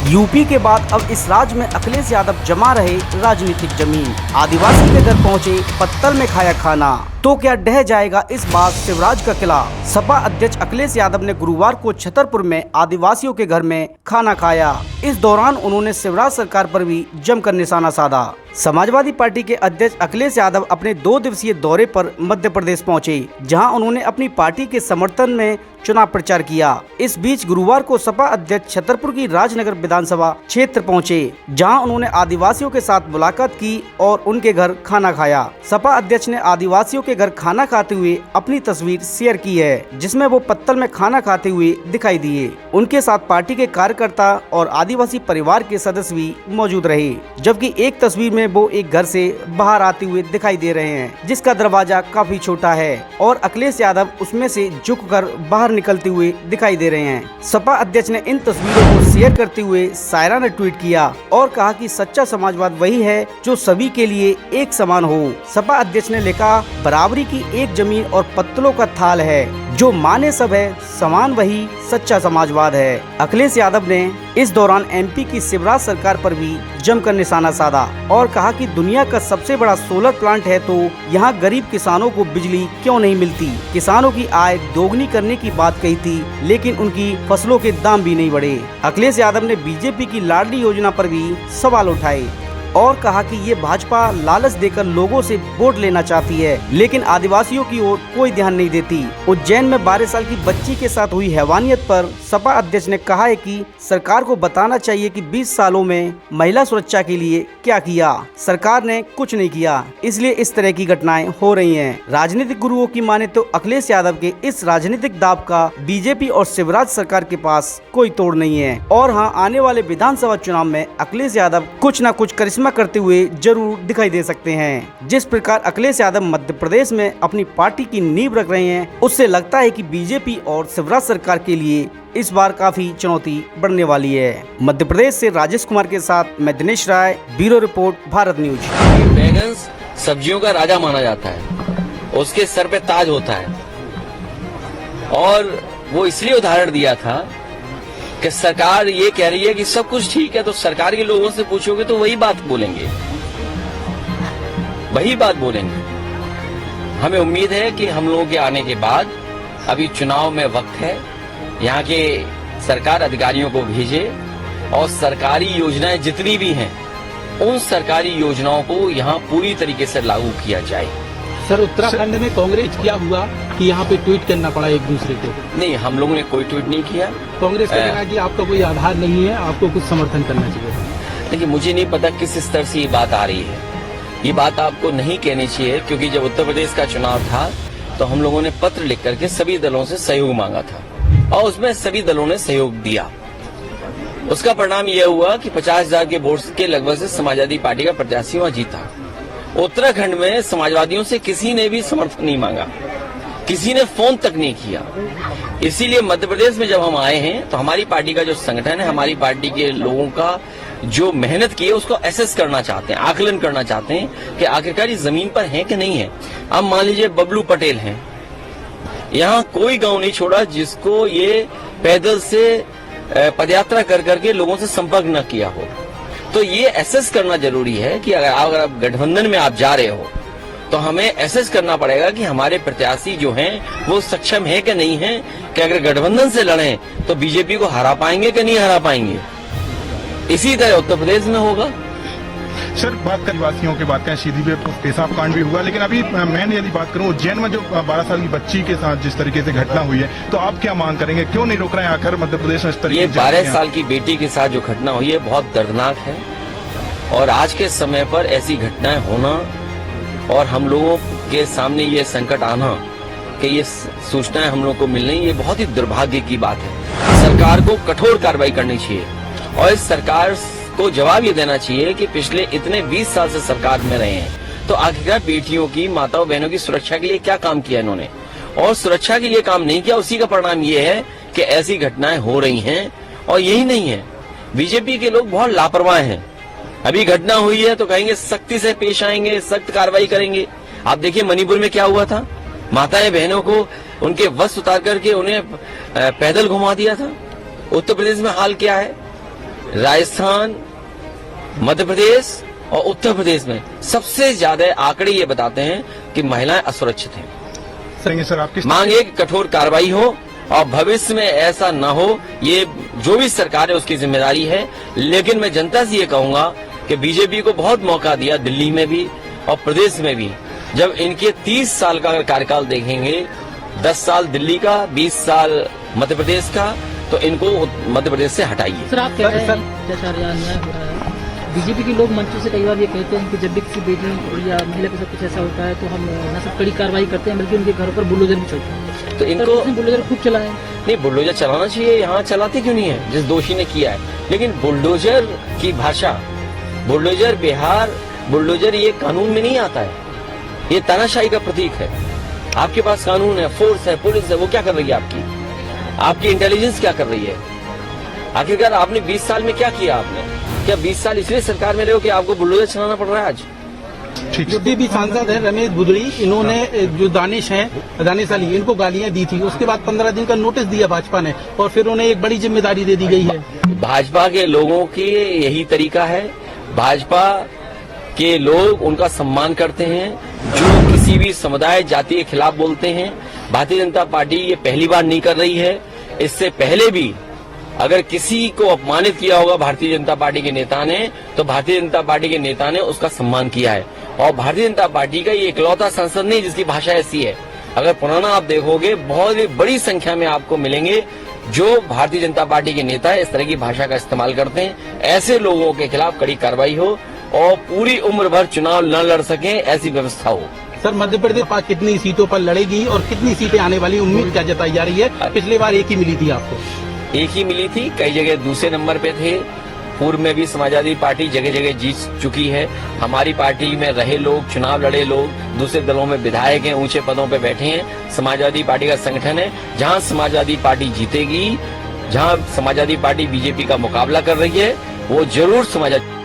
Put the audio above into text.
UP के बाद अब इस राज्य में अखिलेश यादव जमा रहे राजनीतिक जमीन। आदिवासी के घर पहुंचे, पत्तल में खाया खाना, तो क्या ढह जाएगा इस बार शिवराज का किला। सपा अध्यक्ष अखिलेश यादव ने गुरुवार को छतरपुर में आदिवासियों के घर में खाना खाया। इस दौरान उन्होंने शिवराज सरकार पर भी जमकर निशाना साधा। समाजवादी पार्टी के अध्यक्ष अखिलेश यादव अपने 2 दिवसीय दौरे पर मध्य प्रदेश पहुंचे, जहां उन्होंने अपनी पार्टी के समर्थन में चुनाव प्रचार किया। इस बीच गुरुवार को सपा अध्यक्ष छतरपुर की राजनगर विधानसभा क्षेत्र पहुंचे, जहां उन्होंने आदिवासियों के साथ मुलाकात की और उनके घर खाना खाया। सपा अध्यक्ष ने आदिवासियों के घर खाना खाते हुए अपनी तस्वीर शेयर की है, जिसमें वो पत्तल में खाना खाते हुए दिखाई दिए। उनके साथ पार्टी के कार्यकर्ता और आदिवासी परिवार के सदस्य भी मौजूद रहे, जबकि एक तस्वीर में वो एक घर से बाहर आते हुए दिखाई दे रहे हैं, जिसका दरवाजा काफी छोटा है और अखिलेश यादव उसमें से झुककर बाहर निकलते हुए दिखाई दे रहे हैं। सपा अध्यक्ष ने इन तस्वीरों को शेयर करते हुए सायरा ने ट्वीट किया और कहा कि सच्चा समाजवाद वही है जो सभी के लिए एक समान हो। सपा अध्यक्ष ने लिखा, बराबरी की एक जमीन और पत्तलों का थाल है, जो माने सब है समान वही सच्चा समाजवाद है। अखिलेश यादव ने इस दौरान एमपी की शिवराज सरकार पर भी जमकर निशाना साधा और कहा कि दुनिया का सबसे बड़ा सोलर प्लांट है तो यहाँ गरीब किसानों को बिजली क्यों नहीं मिलती। किसानों की आय दोगुनी करने की बात कही थी, लेकिन उनकी फसलों के दाम भी नहीं बढ़े। अखिलेश यादव ने बीजेपी की लाडली योजना पर भी सवाल उठाए और कहा कि ये भाजपा लालच देकर लोगों से वोट लेना चाहती है, लेकिन आदिवासियों की ओर कोई ध्यान नहीं देती। उज्जैन में 12 साल की बच्ची के साथ हुई हैवानियत पर सपा अध्यक्ष ने कहा है कि सरकार को बताना चाहिए कि 20 सालों में महिला सुरक्षा के लिए क्या किया। सरकार ने कुछ नहीं किया, इसलिए इस तरह की घटनाएं हो रही हैं। राजनीतिक गुरुओं की माने तो अखिलेश यादव के इस राजनीतिक दाव का बीजेपी और शिवराज सरकार के पास कोई तोड़ नहीं है और हाँ, आने वाले विधानसभा चुनाव में अखिलेश यादव कुछ न कुछ करिश्मा करते हुए जरूर दिखाई दे सकते हैं। जिस प्रकार अखिलेश यादव मध्य प्रदेश में अपनी पार्टी की नींव रख रहे हैं, उससे लगता है कि बीजेपी और शिवराज सरकार के लिए इस बार काफी चुनौती बढ़ने वाली है। मध्य प्रदेश से राजेश कुमार के साथ मैं Dinesh Rai, bureau report, Bharat news. बैगन सब्जियों का राजा माना जाता है, उसके सर पे ताज होता है और वो इसलिए उदाहरण दिया था कि सरकार ये कह रही है कि सब कुछ ठीक है, तो सरकार के लोगों से पूछोगे तो वही बात बोलेंगे, वही बात बोलेंगे। हमें उम्मीद है कि हम लोगों के आने के बाद, अभी चुनाव में वक्त है, यहाँ के सरकार अधिकारियों को भेजे और सरकारी योजनाएं जितनी भी हैं, उन सरकारी योजनाओं को यहाँ पूरी तरीके से लागू किया जाए। सर, उत्तराखंड में कांग्रेस क्या हुआ कि यहाँ पे ट्वीट करना पड़ा एक दूसरे को? नहीं, हम लोगों ने कोई ट्वीट नहीं किया। कांग्रेस ने कहा कि आपका कोई आधार नहीं है, आपको कुछ समर्थन करना चाहिए। देखिए, मुझे नहीं पता किस स्तर से ये बात आ रही है। ये बात आपको नहीं कहनी चाहिए, क्योंकि जब उत्तर प्रदेश का चुनाव था तो हम लोगों ने पत्र लिख करके सभी दलों से सहयोग मांगा था और उसमें सभी दलों ने सहयोग दिया। उसका परिणाम यह हुआ कि 50,000 के वोट के लगभग से समाजवादी पार्टी का प्रत्याशी वहां जीता। उत्तराखंड में समाजवादियों से किसी ने भी समर्थन नहीं मांगा, किसी ने फोन तक नहीं किया। इसीलिए मध्य प्रदेश में जब हम आए हैं तो हमारी पार्टी का जो संगठन है, हमारी पार्टी के लोगों का जो मेहनत की है, उसको एसेस करना चाहते हैं, आकलन करना चाहते हैं कि आखिरकार ये जमीन पर है कि नहीं है। अब मान लीजिए बबलू पटेल हैं, यहाँ कोई गांव नहीं छोड़ा जिसको ये पैदल से पदयात्रा कर करके लोगों से संपर्क न किया हो। तो ये एसेस करना जरूरी है कि अगर आप गठबंधन में आप जा रहे हो तो हमें एसेस करना पड़ेगा कि हमारे प्रत्याशी जो हैं वो सक्षम है कि नहीं है, कि अगर गठबंधन से लड़ें तो बीजेपी को हरा पाएंगे कि नहीं हरा पाएंगे। इसी तरह उत्तर प्रदेश में होगा। सर, बात करें वासियों की, बात करें सीधी पे पेशाब कांड भी हुआ, लेकिन अभी मैं यदि बात करूं उज्जैन में जो 12 साल की बच्ची के साथ जिस तरीके से घटना हुई है, तो आप क्या मांग करेंगे? क्यों नहीं रोक रहे हैं आखिर मध्य प्रदेश में इस तरीके? ये 12 साल की बेटी के साथ जो घटना हुई है बहुत दर्दनाक है और आज के समय पर ऐसी घटनाएं होना और हम लोगों के सामने ये संकट आना कि ये सूचनाएं हम लोग को मिल रही, ये बहुत ही दुर्भाग्य की बात है। सरकार को कठोर कार्रवाई करनी चाहिए और इस सरकार को जवाब ये देना चाहिए कि पिछले इतने 20 साल से सरकार में रहे हैं तो आखिरकार बेटियों की, माताओं बहनों की सुरक्षा के लिए क्या काम किया इन्होंने, और सुरक्षा के लिए काम नहीं किया। उसी का परिणाम ये है कि ऐसी घटनाएं हो रही हैं। और यही नहीं है, बीजेपी के लोग बहुत लापरवाह हैं। अभी घटना हुई है तो कहेंगे सख्ती से पेश आएंगे, सख्त कार्रवाई करेंगे। आप देखिए मणिपुर में क्या हुआ था, माताएं बहनों को उनके वस्त्र उतार करके उन्हें पैदल घुमा दिया था। उत्तर प्रदेश में हाल क्या है, राजस्थान, मध्य प्रदेश और उत्तर प्रदेश में सबसे ज्यादा आंकड़े ये बताते हैं कि महिलाएं असुरक्षित हैं। सर आप किस मांगे कि कठोर कार्रवाई हो और भविष्य में ऐसा न हो, ये जो भी सरकार है उसकी जिम्मेदारी है। लेकिन मैं जनता से ये कहूंगा कि बीजेपी को बहुत मौका दिया दिल्ली में भी और प्रदेश में भी। जब इनके 30 साल का अगर कार्यकाल देखेंगे, 10 साल दिल्ली का, 20 साल मध्य प्रदेश का, तो इनको मध्य प्रदेश से हटाइए। सर आप कह रहे हैं जैसा अन्याय हो रहा है, बीजेपी के लोग मंचों से कई बार ये कहते हैं कि जब भी किसी बेटी या महिला के साथ कुछ ऐसा होता है तो हम न सिर्फ कड़ी कार्रवाई करते हैं बल्कि उनके घरों पर बुलडोजर भी चलते हैं। तो इनको बुलडोजर खूब चलाए। नहीं, बुलडोजर चलाना चाहिए, यहाँ चलाते क्यों नहीं है जिस दोषी ने किया है। लेकिन बुलडोजर की भाषा, बुलडोजर बिहार, बुलडोजर ये कानून में नहीं आता है, ये तानाशाही का प्रतीक है। आपके पास कानून है, फोर्स है, पुलिस है, वो क्या कर रही है आपकी इंटेलिजेंस क्या कर रही है? आखिरकार आपने 20 साल में क्या किया? आपने क्या 20 साल इसलिए सरकार में रहे हो कि आपको बुलडोजर चलाना पड़ रहा है आज? जो भी सांसद है रमेश बुदड़ी, इन्होंने जो दानिश अली, इनको गालियां दी थी। उसके बाद 15 दिन का नोटिस दिया भाजपा ने और फिर उन्हें एक बड़ी जिम्मेदारी दे दी गई है। भाजपा के लोगों की यही तरीका है। भाजपा के लोग उनका सम्मान करते हैं, जो किसी भी समुदाय जाति के खिलाफ बोलते हैं। भारतीय जनता पार्टी ये पहली बार नहीं कर रही है, इससे पहले भी अगर किसी को अपमानित किया होगा भारतीय जनता पार्टी के नेता ने, तो भारतीय जनता पार्टी के नेता ने उसका सम्मान किया है। और भारतीय जनता पार्टी का ये इकलौता सांसद नहीं जिसकी भाषा ऐसी है। अगर पुराना आप देखोगे, बहुत ही बड़ी संख्या में आपको मिलेंगे जो भारतीय जनता पार्टी के नेता है, इस तरह की भाषा का इस्तेमाल करते हैं। ऐसे लोगों के खिलाफ कड़ी कार्रवाई हो और पूरी उम्र भर चुनाव न लड़ सकें, ऐसी व्यवस्था हो। सर मध्य प्रदेश पार्टी कितनी सीटों पर लड़ेगी और कितनी सीटें आने वाली, उम्मीद क्या जताई जा रही है? पिछली बार एक ही मिली थी आपको। एक ही मिली थी, कई जगह दूसरे नंबर पे थे। पूर्व में भी समाजवादी पार्टी जगह जगह जीत चुकी है। हमारी पार्टी में रहे लोग, चुनाव लड़े लोग, दूसरे दलों में विधायक हैं, ऊंचे पदों पे बैठे हैं। समाजवादी पार्टी का संगठन है। जहां समाजवादी पार्टी जीतेगी, जहां समाजवादी पार्टी बीजेपी का मुकाबला कर रही है, वो जरूर समाजवादी